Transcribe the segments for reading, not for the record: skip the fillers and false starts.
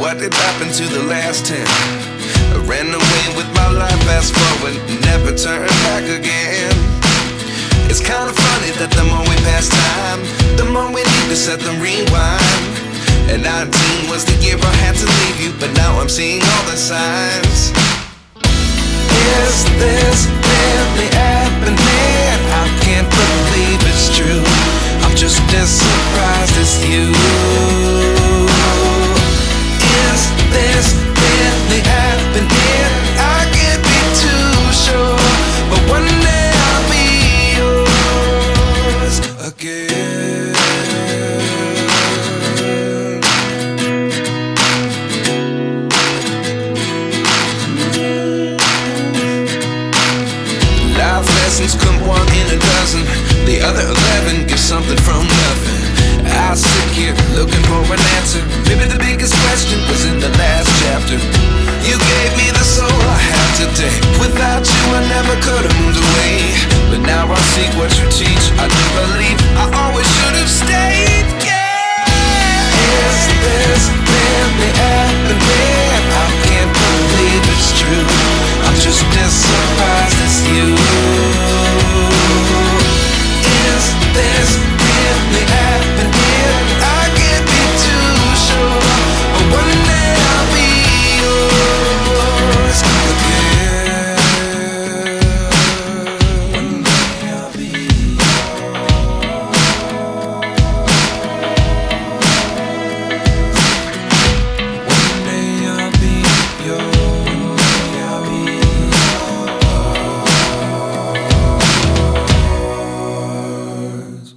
what did happen to the last 10? I ran away with my life, fast forward, never turn back again. It's kind of funny that the more we pass time, the more we need to set them rewind. And 19 was the year I had to leave you, but now I'm seeing all the signs. Is this really happening? I can't believe it's true. I'm just as surprised as you. Is this really happening? I can't be too sure, but one day I'll be yours again. Life lessons come one in a dozen. The other 11 get something from nothing. I sit here looking for an answer. Maybe the biggest question was in the last chapter. You gave me the soul I have today. Without you I never could have moved away. But now I see what you teach. I do believe I always should have stayed. Yeah. Is this really happening? I can't believe it's true. I'm just as surprised as you. Is this really happening? I can't be too sure, but one day I'll be yours again. One day I'll be yours. One day I'll be yours. One day I'll be yours.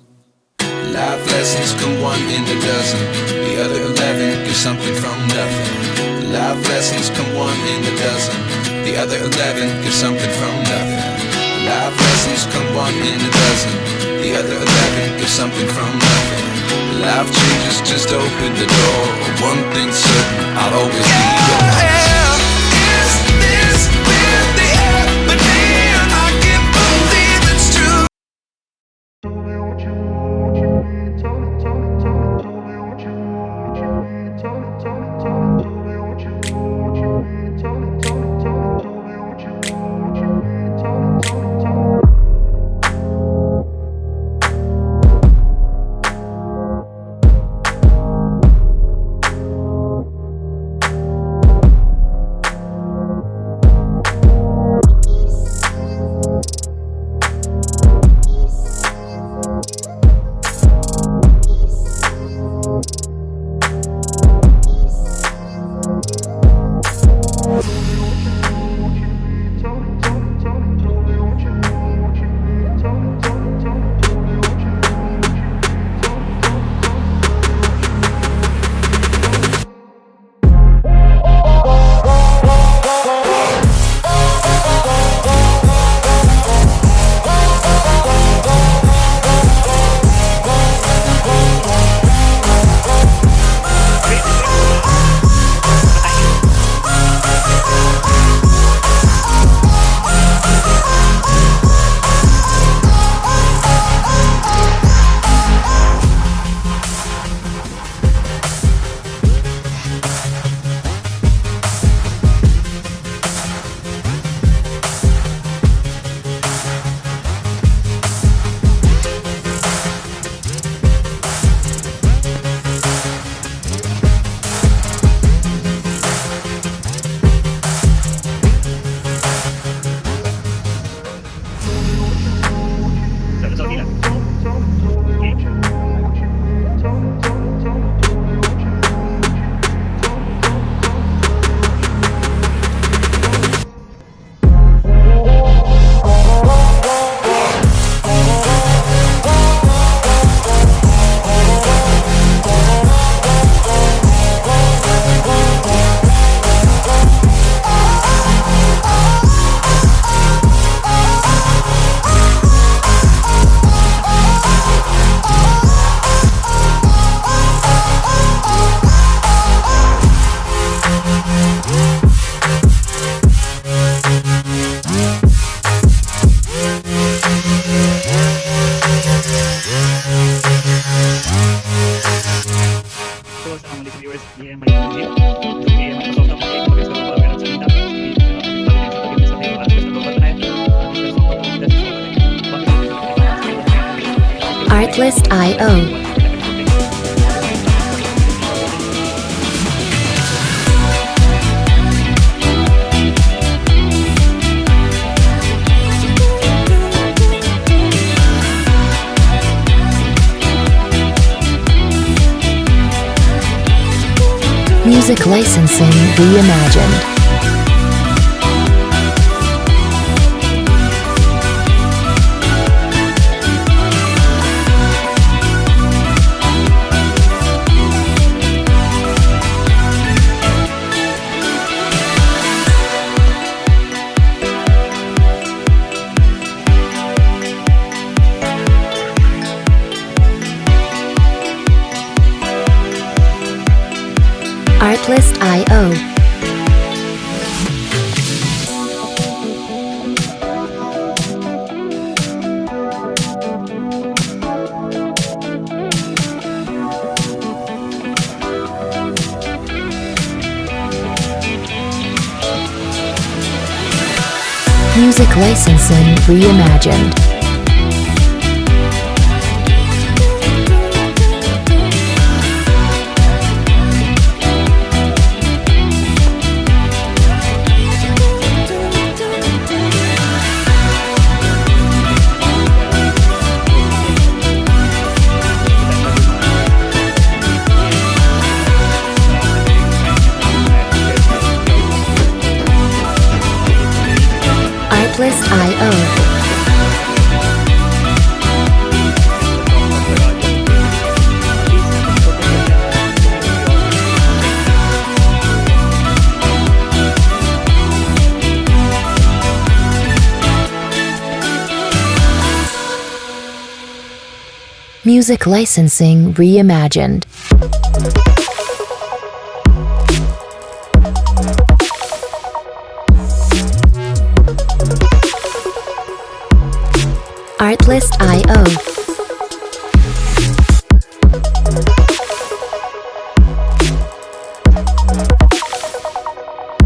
Life lessons come one in a dozen. The other 11 give something from nothing. Life lessons come one in a dozen. The other 11 give something from nothing. Life lessons come one in a dozen. The other 11 give something from nothing. Life changes, just open the door. One thing's certain, I'll always be yours. Is this really happening? I can't believe it's true. Artlist.io. Music licensing reimagined. Artlist.io. Music licensing reimagined. Artlist.io. Music licensing reimagined. Artlist.io.